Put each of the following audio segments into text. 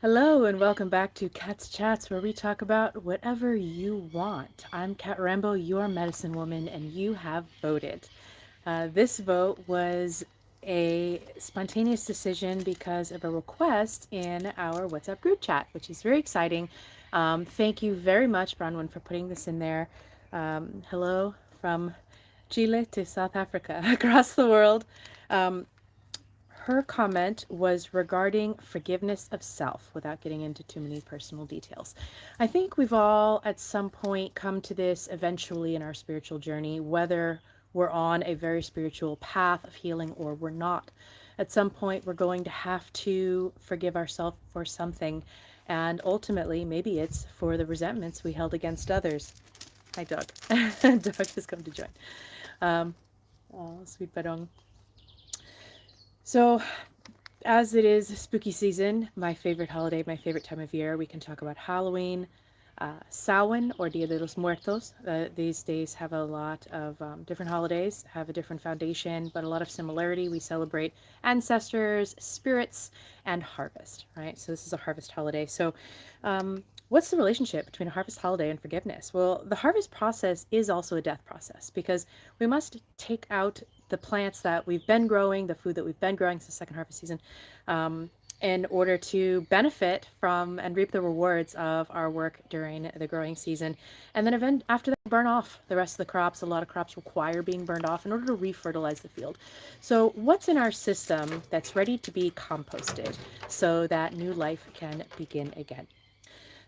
Hello and welcome back to Cat's Chats, where we talk about whatever you want. I'm Kat Rambo, your medicine woman, and you have voted. This vote was a spontaneous decision because of a request in our WhatsApp group chat, which is very exciting. Thank you very much, Bronwyn, for putting this in there. Hello from Chile to South Africa, across the world. Um, Her comment was regarding forgiveness of self without getting into too many personal details. I think we've all at some point come to this eventually in our spiritual journey, whether we're on a very spiritual path of healing or we're not. At some point, we're going to have to forgive ourselves for something. And ultimately, maybe it's for the resentments we held against others. Hi, Doug. Doug has come to join. Um, oh, sweet Barong. So, as it is spooky season, my favorite holiday, my favorite time of year, we can talk about Halloween, Samhain or Dia de los Muertos. These days have a lot of different holidays, have a different foundation, but a lot of similarity. We celebrate ancestors, spirits, and harvest, right? So this is a harvest holiday. So what's the relationship between a harvest holiday and forgiveness? Well, the harvest process is also a death process because we must take out the plants that we've been growing, the food that we've been growing. It's the second harvest season. In order to benefit from and reap the rewards of our work during the growing season. And then after that, burn off the rest of the crops. A lot of crops require being burned off in order to refertilize the field. So what's in our system that's ready to be composted so that new life can begin again?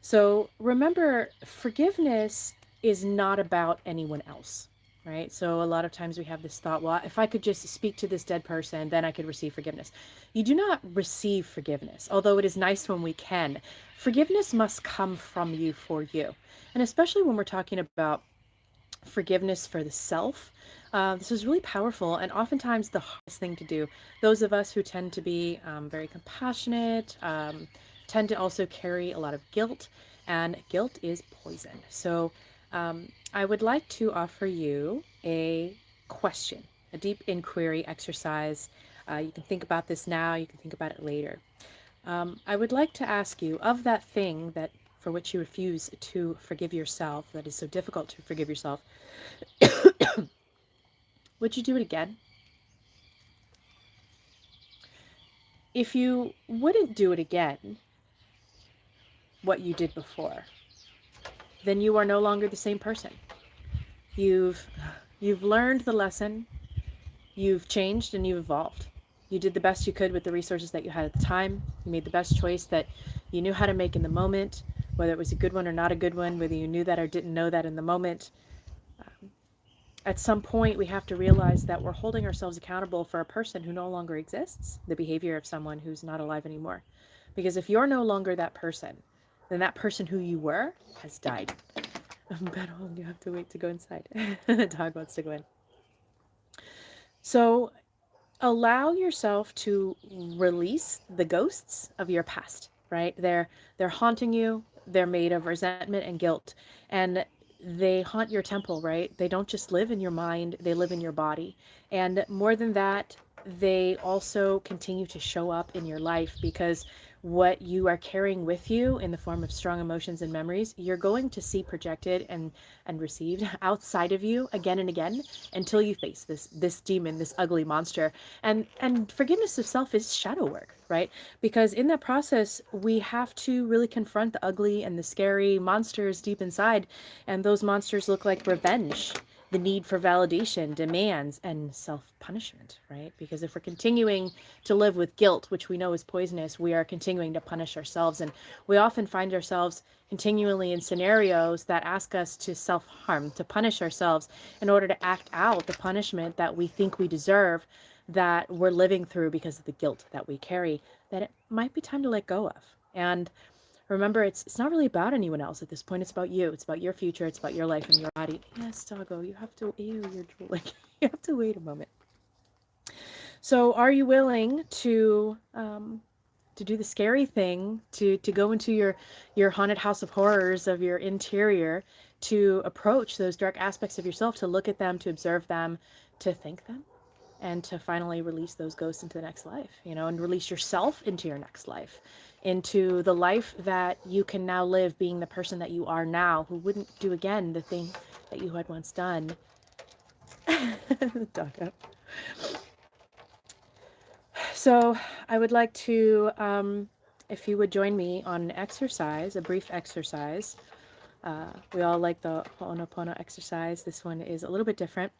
So remember, forgiveness is not about anyone else, right? So a lot of times we have this thought, well, if I could just speak to this dead person, then I could receive forgiveness. You do not receive forgiveness, although it is nice when we can. Forgiveness must come from you for you. And especially when we're talking about forgiveness for the self, this is really powerful and oftentimes the hardest thing to do. Those of us who tend to be very compassionate tend to also carry a lot of guilt, and guilt is poison. So I would like to offer you a question, a deep inquiry exercise. You can think about this now, you can think about it later. I would like to ask you, of that thing that for which you refuse to forgive yourself, that is so difficult to forgive yourself, would you do it again? If you wouldn't do it again, what you did before, then you are no longer the same person. You've you've learned the lesson, you've changed and you've evolved. You did the best you could with the resources that you had at the time. You made the best choice that you knew how to make in the moment, whether it was a good one or not a good one, whether you knew that or didn't know that in the moment. At some point, we have to realize that we're holding ourselves accountable for a person who no longer exists, the behavior of someone who's not alive anymore. Because if you're no longer that person, then that person who you were has died. But you have to wait to go inside. The dog wants to go in. So allow yourself to release the ghosts of your past, right? They're haunting you. They're made of resentment and guilt. And they haunt your temple, right? They don't just live in your mind, they live in your body. And more than that, they also continue to show up in your life because what you are carrying with you in the form of strong emotions and memories, you're going to see projected and received outside of you again and again until you face this demon, this ugly monster. And forgiveness of self is shadow work, right? Because in that process, we have to really confront the ugly and the scary monsters deep inside. And those monsters look like revenge, the need for validation, demands, and self-punishment, right? Because if we're continuing to live with guilt, which we know is poisonous, we are continuing to punish ourselves. And we often find ourselves continually in scenarios that ask us to self-harm, to punish ourselves in order to act out the punishment that we think we deserve, that we're living through because of the guilt that we carry, that it might be time to let go of. And remember, it's not really about anyone else at this point. It's about you. It's about your future. It's about your life and your body. Yes, doggo, you have to, ew, you're drooling. You have to wait a moment. So are you willing to do the scary thing, to go into your haunted house of horrors of your interior, to approach those dark aspects of yourself, to look at them, to observe them, to thank them, and to finally release those ghosts into the next life, and release yourself into your next life? into the life that you can now live, being the person that you are now, who wouldn't do again the thing that you had once done. Doggo. So I would like to, if you would join me on an exercise, a brief exercise. We all like the Ho'onopono exercise. This one is a little bit different,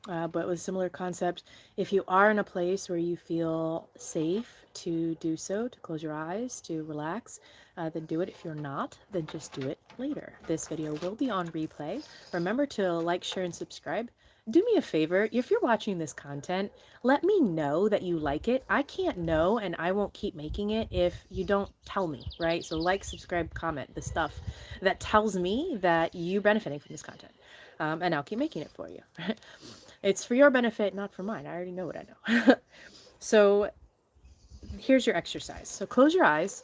but with a similar concept. If you are in a place where you feel safe to do so, to close your eyes, to relax, then do it. If you're not, then just do it later. This video will be on replay. Remember to like, share, and subscribe. Do me a favor, if you're watching this content, let me know that you like it. I can't know, and I won't keep making it if you don't tell me, right? So like, subscribe, comment, the stuff that tells me that you're benefiting from this content. And I'll keep making it for you. It's for your benefit, not for mine. I already know what I know. So here's your exercise. So close your eyes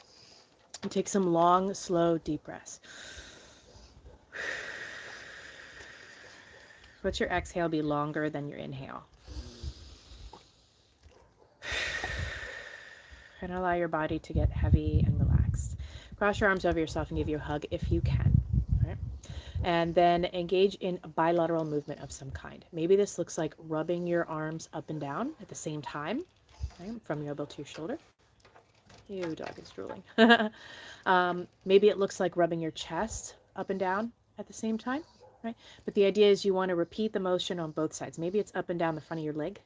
and take some long, slow, deep breaths. Let your exhale be longer than your inhale. And allow your body to get heavy and relaxed. Cross your arms over yourself and give you a hug if you can. All right? And then engage in a bilateral movement of some kind. Maybe this looks like rubbing your arms up and down at the same time, right? From your elbow to your shoulder. Ew, dog is drooling. Maybe it looks like rubbing your chest up and down at the same time, right? But the idea is you want to repeat the motion on both sides. Maybe it's up and down the front of your leg,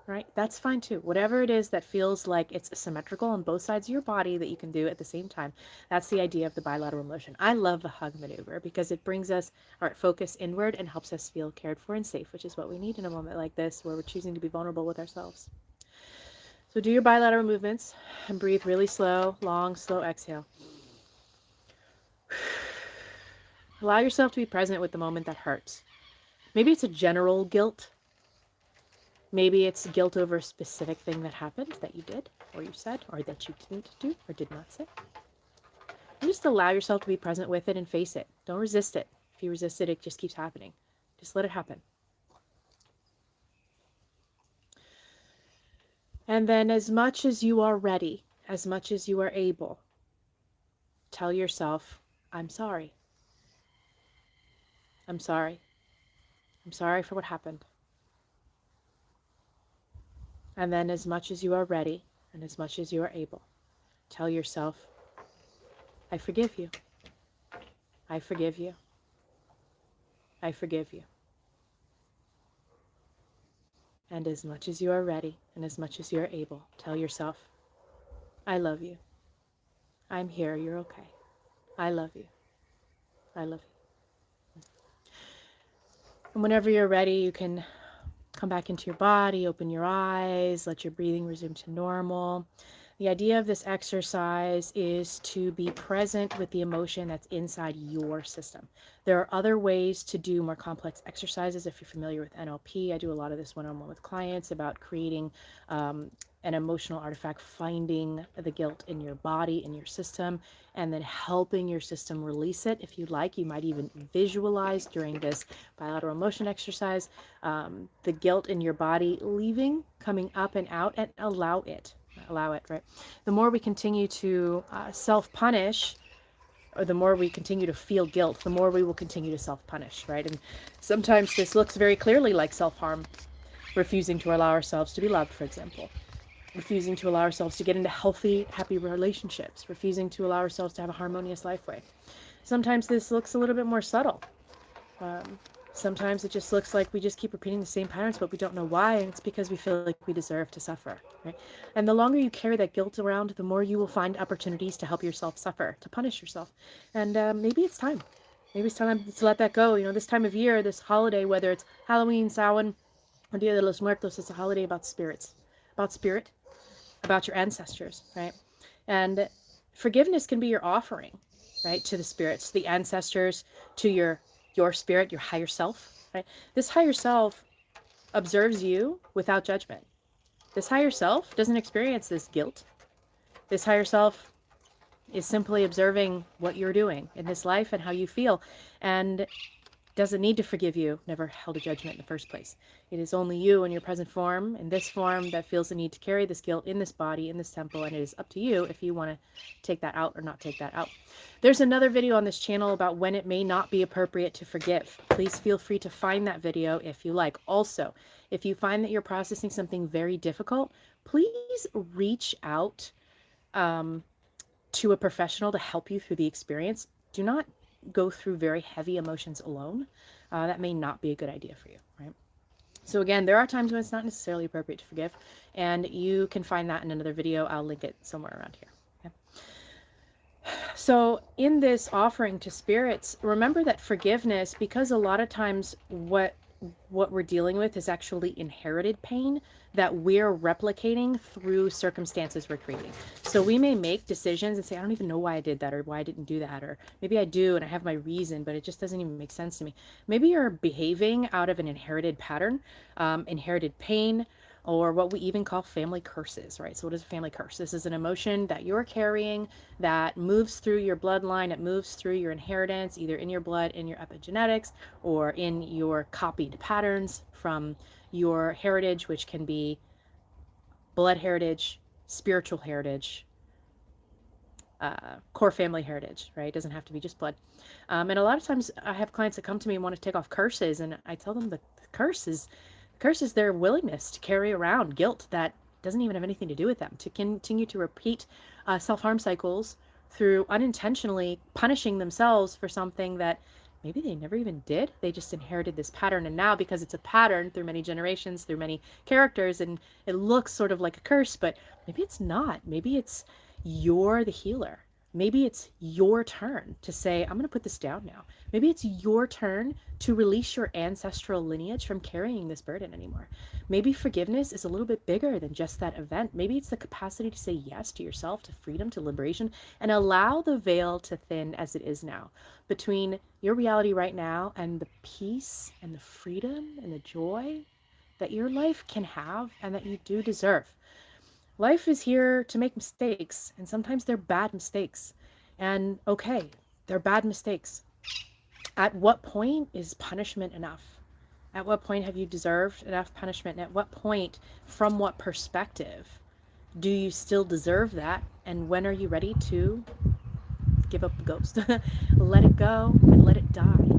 right? That's fine too. Whatever it is that feels like it's symmetrical on both sides of your body that you can do at the same time. That's the idea of the bilateral motion. I love the hug maneuver because it brings us our focus inward and helps us feel cared for and safe, which is what we need in a moment like this where we're choosing to be vulnerable with ourselves. So do your bilateral movements and breathe really slow, long, slow exhale. Allow yourself to be present with the moment that hurts. Maybe it's a general guilt. Maybe it's guilt over a specific thing that happened that you did or you said or that you didn't do or did not say. And just allow yourself to be present with it and face it. Don't resist it. If you resist it, it just keeps happening. Just let it happen. And then as much as you are ready, as much as you are able, tell yourself, I'm sorry. I'm sorry. I'm sorry for what happened. And then as much as you are ready and as much as you are able, tell yourself, I forgive you. I forgive you. I forgive you. And as much as you are ready and as much as you are able, tell yourself, I love you. I'm here. You're okay. I love you. I love you. And whenever you're ready, you can come back into your body, open your eyes, let your breathing resume to normal. The idea of this exercise is to be present with the emotion that's inside your system. There are other ways to do more complex exercises. If you're familiar with NLP, I do a lot of this one-on-one with clients about creating an emotional artifact, finding the guilt in your body, in your system, and then helping your system release it. If you like, you might even visualize during this bilateral motion exercise the guilt in your body leaving, coming up and out, and allow it, right? The more we continue to self-punish, or the more we continue to feel guilt, the more we will continue to self-punish, right? And sometimes this looks very clearly like self-harm, refusing to allow ourselves to be loved, for example. Refusing to allow ourselves to get into healthy, happy relationships. Refusing to allow ourselves to have a harmonious lifeway. Sometimes this looks a little bit more subtle. Sometimes it just looks like we just keep repeating the same patterns, but we don't know why, and it's because we feel like we deserve to suffer, right? And the longer you carry that guilt around, the more you will find opportunities to help yourself suffer, to punish yourself. And maybe it's time. Maybe it's time to let that go. You know, this time of year, this holiday, whether it's Halloween, Samhain, or Dia de los Muertos, it's a holiday about spirits, about spirit, about your ancestors, right? And forgiveness can be your offering, right, to the spirits, the ancestors, to your spirit, your higher self, right? This higher self observes you without judgment. This higher self doesn't experience this guilt. This higher self is simply observing what you're doing in this life and how you feel. And doesn't need to forgive you, never held a judgment in the first place. It is only you in your present form, in this form, that feels the need to carry this guilt in this body, in this temple, and it is up to you if you want to take that out or not take that out. There's another video on this channel about when it may not be appropriate to forgive. Please feel free to find that video if you like. Also, if you find that you're processing something very difficult, please reach out to a professional to help you through the experience. Do not go through very heavy emotions alone. That may not be a good idea for you, right? So again, there are times when it's not necessarily appropriate to forgive, and you can find that in another video. I'll link it somewhere around here. Okay? So in this offering to spirits, remember that forgiveness, because a lot of times what we're dealing with is actually inherited pain that we're replicating through circumstances we're creating. So we may make decisions and say, I don't even know why I did that, or why I didn't do that, or maybe I do and I have my reason, but it just doesn't even make sense to me. Maybe you're behaving out of an inherited pattern, inherited pain, or what we even call family curses, right? So what is a family curse? This is an emotion that you're carrying that moves through your bloodline, it moves through your inheritance, either in your blood, in your epigenetics, or in your copied patterns from your heritage, which can be blood heritage, spiritual heritage, core family heritage, right? It doesn't have to be just blood. And a lot of times I have clients that come to me and want to take off curses, and I tell them the curse is their willingness to carry around guilt that doesn't even have anything to do with them, to continue to repeat self-harm cycles through unintentionally punishing themselves for something that maybe they never even did. They just inherited this pattern. And now, because it's a pattern through many generations, through many characters, and it looks sort of like a curse, but maybe it's not. Maybe it's you're the healer. Maybe it's your turn to say, I'm going to put this down now. Maybe it's your turn to release your ancestral lineage from carrying this burden anymore. Maybe forgiveness is a little bit bigger than just that event. Maybe it's the capacity to say yes to yourself, to freedom, to liberation, and allow the veil to thin as it is now between your reality right now and the peace and the freedom and the joy that your life can have and that you do deserve. Life is here to make mistakes, and sometimes they're bad mistakes. And okay, they're bad mistakes. At what point is punishment enough? At what point have you deserved enough punishment? And at what point, from what perspective, do you still deserve that? And when are you ready to give up the ghost? Let it go and let it die.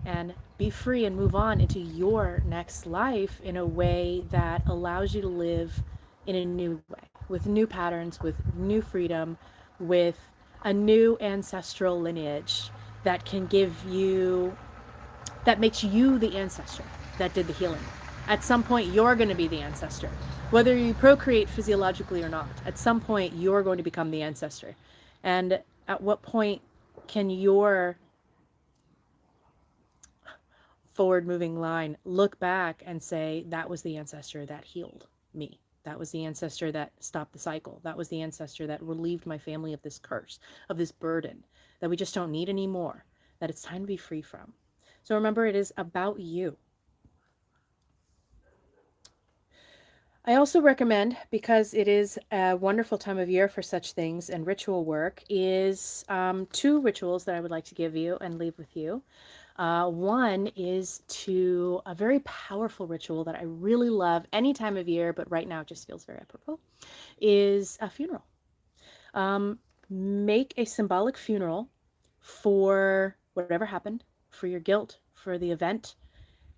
And be free and move on into your next life in a way that allows you to live in a new way, with new patterns, with new freedom, with a new ancestral lineage that can give you, that makes you the ancestor that did the healing. At some point, you're going to be the ancestor. Whether you procreate physiologically or not, at some point, you're going to become the ancestor. And at what point can your forward-moving line look back and say, that was the ancestor that healed me? That was the ancestor that stopped the cycle. That was the ancestor that relieved my family of this curse, of this burden that we just don't need anymore, that it's time to be free from. So remember, it is about you. I also recommend, because it is a wonderful time of year for such things and ritual work, is 2 rituals that I would like to give you and leave with you. One is to a very powerful ritual that I really love any time of year, but right now it just feels very apropos, is a funeral. Make a symbolic funeral for whatever happened, for your guilt, for the event,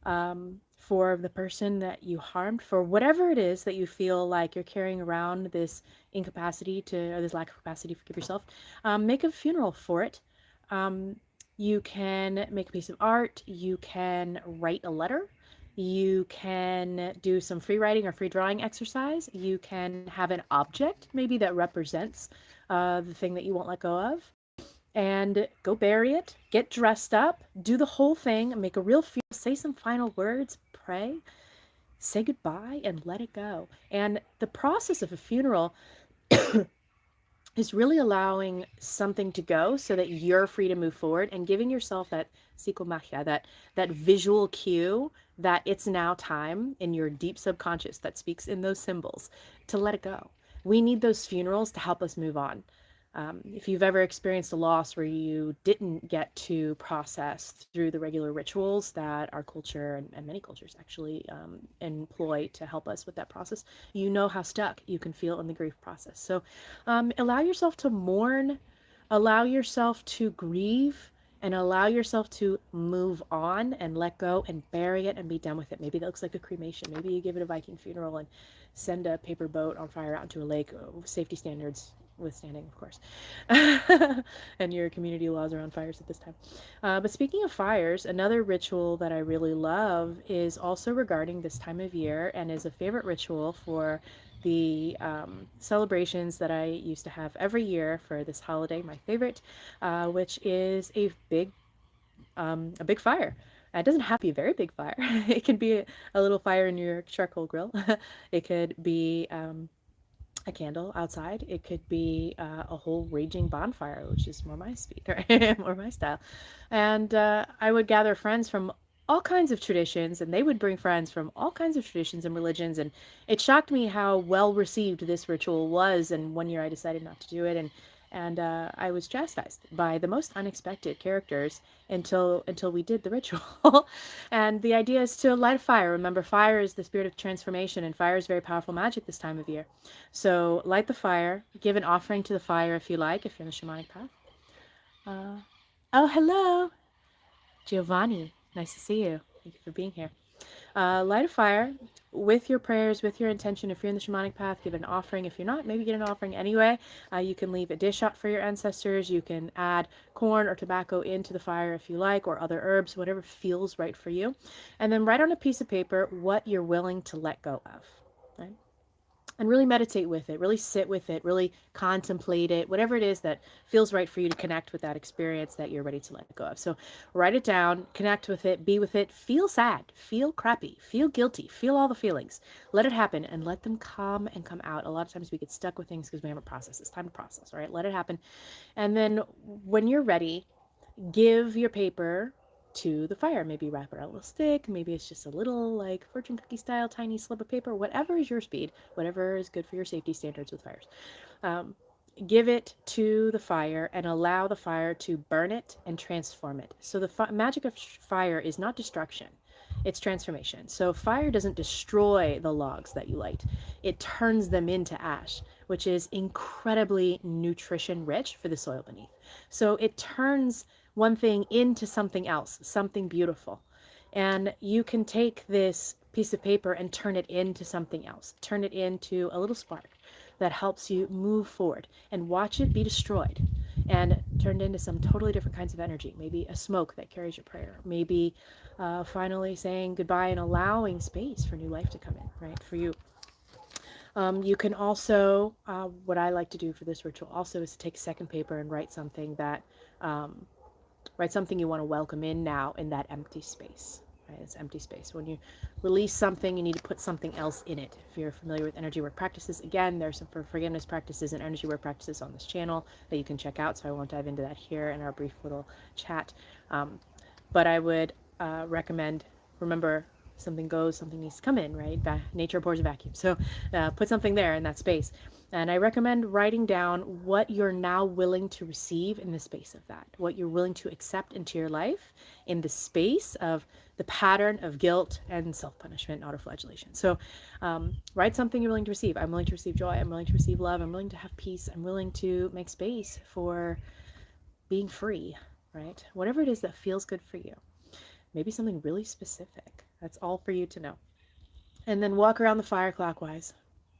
for the person that you harmed, for whatever it is that you feel like you're carrying around this incapacity to, or this lack of capacity to forgive yourself. Make a funeral for it. You can make a piece of art, you can write a letter, you can do some free writing or free drawing exercise, you can have an object maybe that represents the thing that you won't let go of, and go bury it, get dressed up, do the whole thing, make a real funeral, say some final words, pray, say goodbye, and let it go. And the process of a funeral is really allowing something to go so that you're free to move forward, and giving yourself that psychomachia, that visual cue that it's now time in your deep subconscious that speaks in those symbols to let it go. We need those funerals to help us move on. If you've ever experienced a loss where you didn't get to process through the regular rituals that our culture and many cultures actually employ to help us with that process, you know how stuck you can feel in the grief process. So allow yourself to mourn, allow yourself to grieve, and allow yourself to move on and let go and bury it and be done with it. Maybe that looks like a cremation. Maybe you give it a Viking funeral and send a paper boat on fire out into a lake, safety standards withstanding, of course. And your community laws are on fires at this time. But speaking of fires, another ritual that I really love is also regarding this time of year and is a favorite ritual for the celebrations that I used to have every year for this holiday, my favorite, which is a big fire. It doesn't have to be a very big fire. It can be a little fire in your charcoal grill. It could be a candle outside. It could be a whole raging bonfire, which is more my speed, right? More my style. And I would gather friends from all kinds of traditions, and they would bring friends from all kinds of traditions and religions. And it shocked me how well received this ritual was. And one year I decided not to do it, and I was chastised by the most unexpected characters until we did the ritual. And the idea is to light a fire. Remember, fire is the spirit of transformation, and fire is very powerful magic this time of year. So light the fire, give an offering to the fire if you like, if you're in the shamanic path. Uh, oh, hello, Giovanni. Nice to see you. Thank you for being here. Light a fire with your prayers, with your intention. If you're in the shamanic path, give an offering. If you're not, maybe get an offering anyway. You can leave a dish out for your ancestors. You can add corn or tobacco into the fire if you like, or other herbs, whatever feels right for you. And then write on a piece of paper what you're willing to let go of. Right? And really meditate with it, really sit with it, really contemplate it, whatever it is that feels right for you to connect with that experience that you're ready to let go of. So write it down, connect with it, be with it, feel sad, feel crappy, feel guilty, feel all the feelings. Let it happen and let them come and come out. A lot of times we get stuck with things because we haven't processed. It's time to process, all right? Let it happen. And then when you're ready, give your paper to the fire. Maybe wrap it around a little stick. Maybe it's just a little like fortune cookie style tiny slip of paper. Whatever is your speed, whatever is good for your safety standards with fires. Um, Give it to the fire and allow the fire to burn it and transform it. So the magic of fire is not destruction. It's transformation. So fire doesn't destroy the logs that you light. It turns them into ash, which is incredibly nutrition rich for the soil beneath. So it turns one thing into something else, something beautiful. And you can take this piece of paper and turn it into something else. Turn it into a little spark that helps you move forward and watch it be destroyed and turned into some totally different kinds of energy. Maybe a smoke that carries your prayer. Maybe finally saying goodbye and allowing space for new life to come in, right, for you. You can also, what I like to do for this ritual also is to take a second paper and write something that write something you want to welcome in now in that empty space. Right? It's empty space. When you release something, you need to put something else in it. If you're familiar with energy work practices, again, there's some forgiveness practices and energy work practices on this channel that you can check out. So I won't dive into that here in our brief little chat. But I would recommend, remember, something goes, something needs to come in, right? Nature pours a vacuum. So put something there in that space. And I recommend writing down what you're now willing to receive in the space of that, what you're willing to accept into your life in the space of the pattern of guilt and self-punishment and autoflagellation. So write something you're willing to receive. I'm willing to receive joy. I'm willing to receive love. I'm willing to have peace. I'm willing to make space for being free, right? Whatever it is that feels good for you. Maybe something really specific. That's all for you to know. And then walk around the fire clockwise,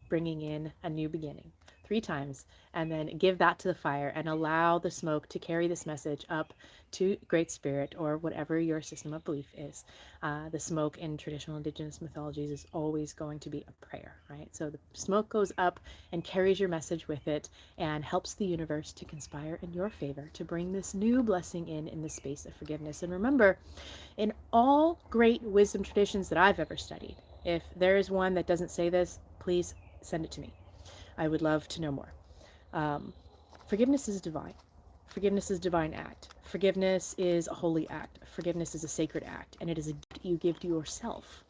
bringing in a new beginning 3 times, and then give that to the fire and allow the smoke to carry this message up to Great Spirit or whatever your system of belief is. The smoke in traditional indigenous mythologies is always going to be a prayer, right? So the smoke goes up and carries your message with it and helps the universe to conspire in your favor to bring this new blessing in the space of forgiveness. And remember, in all great wisdom traditions that I've ever studied, if there is one that doesn't say this, please send it to me. I would love to know more. Forgiveness is divine. Forgiveness is a divine act. Forgiveness is a holy act. Forgiveness is a sacred act, and it is a gift you give to yourself.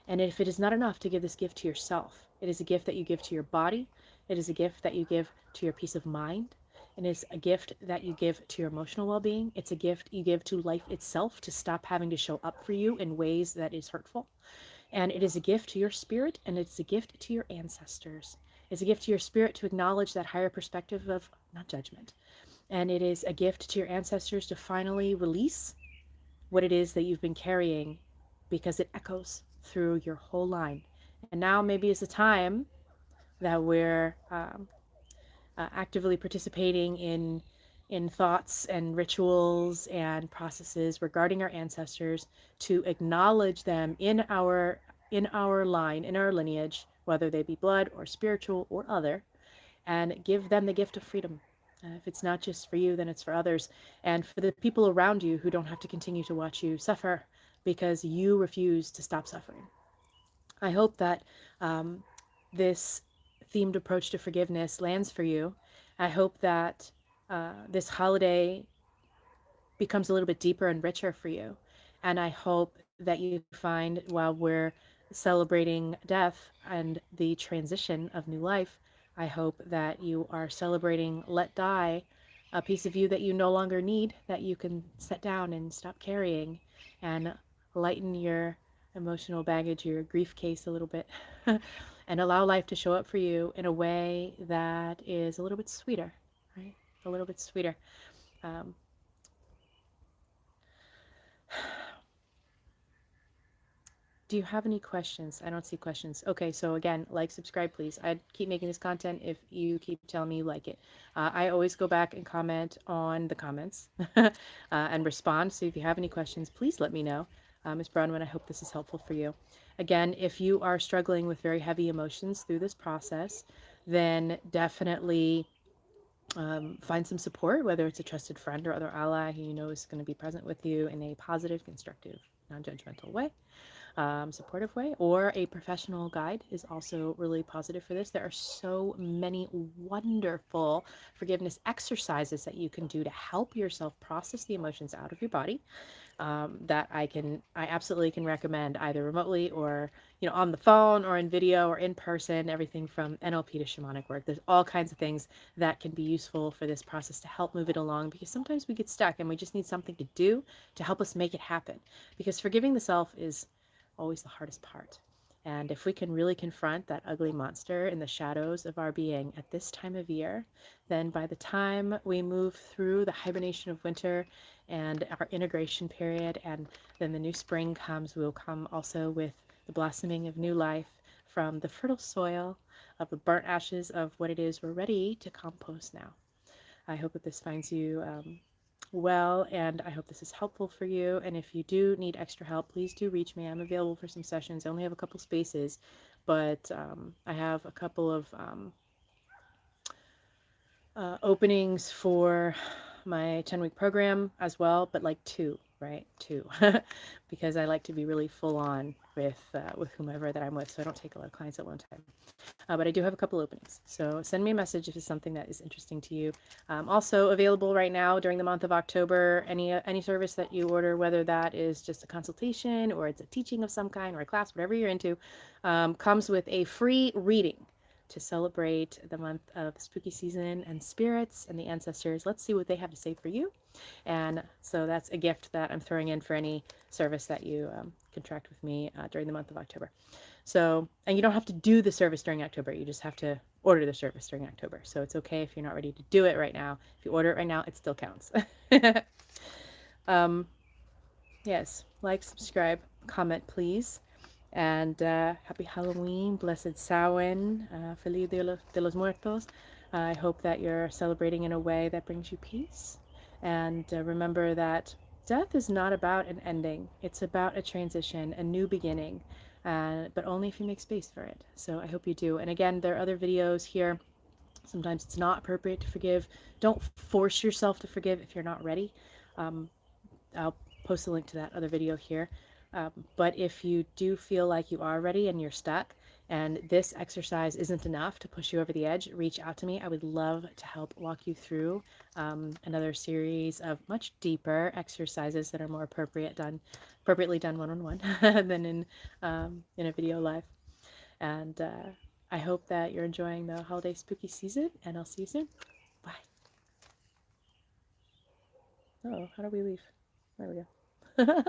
And if it is not enough to give this gift to yourself, it is a gift that you give to your body. It is a gift that you give to your peace of mind. It is a gift that you give to your emotional well-being. It's a gift you give to life itself to stop having to show up for you in ways that is hurtful. And it is a gift to your spirit, and it's a gift to your ancestors. It's a gift to your spirit to acknowledge that higher perspective of not judgment. And it is a gift to your ancestors to finally release what it is that you've been carrying, because it echoes through your whole line. And now maybe is the time that we're actively participating in thoughts and rituals and processes regarding our ancestors, to acknowledge them in our line, in our lineage, whether they be blood or spiritual or other, and give them the gift of freedom. If it's not just for you, then it's for others, and for the people around you who don't have to continue to watch you suffer because you refuse to stop suffering. I hope that this themed approach to forgiveness lands for you. I hope that this holiday becomes a little bit deeper and richer for you. And I hope that you find, while we're celebrating death and the transition of new life, I hope that you are celebrating let die, a piece of you that you no longer need, that you can set down and stop carrying, and lighten your emotional baggage, your grief case a little bit, and allow life to show up for you in a way that is a little bit sweeter, right? A little bit sweeter. Um, Do you have any questions? I don't see questions. Okay, so again, like, subscribe, please. I keep making this content if you keep telling me you like it. I always go back and comment on the comments and respond. So if you have any questions, please let me know. Ms. Bronwyn, I hope this is helpful for you. Again, if you are struggling with very heavy emotions through this process, then definitely find some support, whether it's a trusted friend or other ally who you know is going to be present with you in a positive, constructive, non-judgmental way, supportive way, or a professional guide is also really positive for this. There are so many wonderful forgiveness exercises that you can do to help yourself process the emotions out of your body, that I absolutely can recommend, either remotely or, on the phone or in video or in person, everything from NLP to shamanic work. There's all kinds of things that can be useful for this process to help move it along, because sometimes we get stuck and we just need something to do to help us make it happen, because forgiving the self is always the hardest part. And if we can really confront that ugly monster in the shadows of our being at this time of year, then by the time we move through the hibernation of winter and our integration period, and then the new spring comes, we will come also with the blossoming of new life from the fertile soil of the burnt ashes of what it is we're ready to compost now. I hope that this finds you well, and I hope this is helpful for you. And if you do need extra help, please do reach me. I'm available for some sessions. I only have a couple spaces, but I have a couple of openings for my 10-week program as well, but like two, right? Two, because I like to be really full on with whomever that I'm with, so I don't take a lot of clients at one time. But I do have a couple openings, so send me a message if it's something that is interesting to you. Also available right now during the month of October, any service that you order, whether that is just a consultation or it's a teaching of some kind or a class, whatever you're into, comes with a free reading to celebrate the month of spooky season and spirits and the ancestors. Let's see what they have to say for you. And so that's a gift that I'm throwing in for any service that you contract with me during the month of October. So, and you don't have to do the service during October. You just have to order the service during October. So it's okay if you're not ready to do it right now. If you order it right now, it still counts. um, yes, like, subscribe, comment, please. And happy Halloween, blessed Samhain, Feliz de los Muertos. I hope that you're celebrating in a way that brings you peace. And remember that death is not about an ending. It's about a transition, a new beginning, but only if you make space for it. So I hope you do. And again, there are other videos here. Sometimes it's not appropriate to forgive. Don't force yourself to forgive if you're not ready. Um, I'll post a link to that other video here. But if you do feel like you are ready and you're stuck, and this exercise isn't enough to push you over the edge, reach out to me. I would love to help walk you through another series of much deeper exercises that are more appropriately done one-on-one than in a video live. And I hope that you're enjoying the holiday spooky season, and I'll see you soon. Bye. Oh, how do we leave? There we go.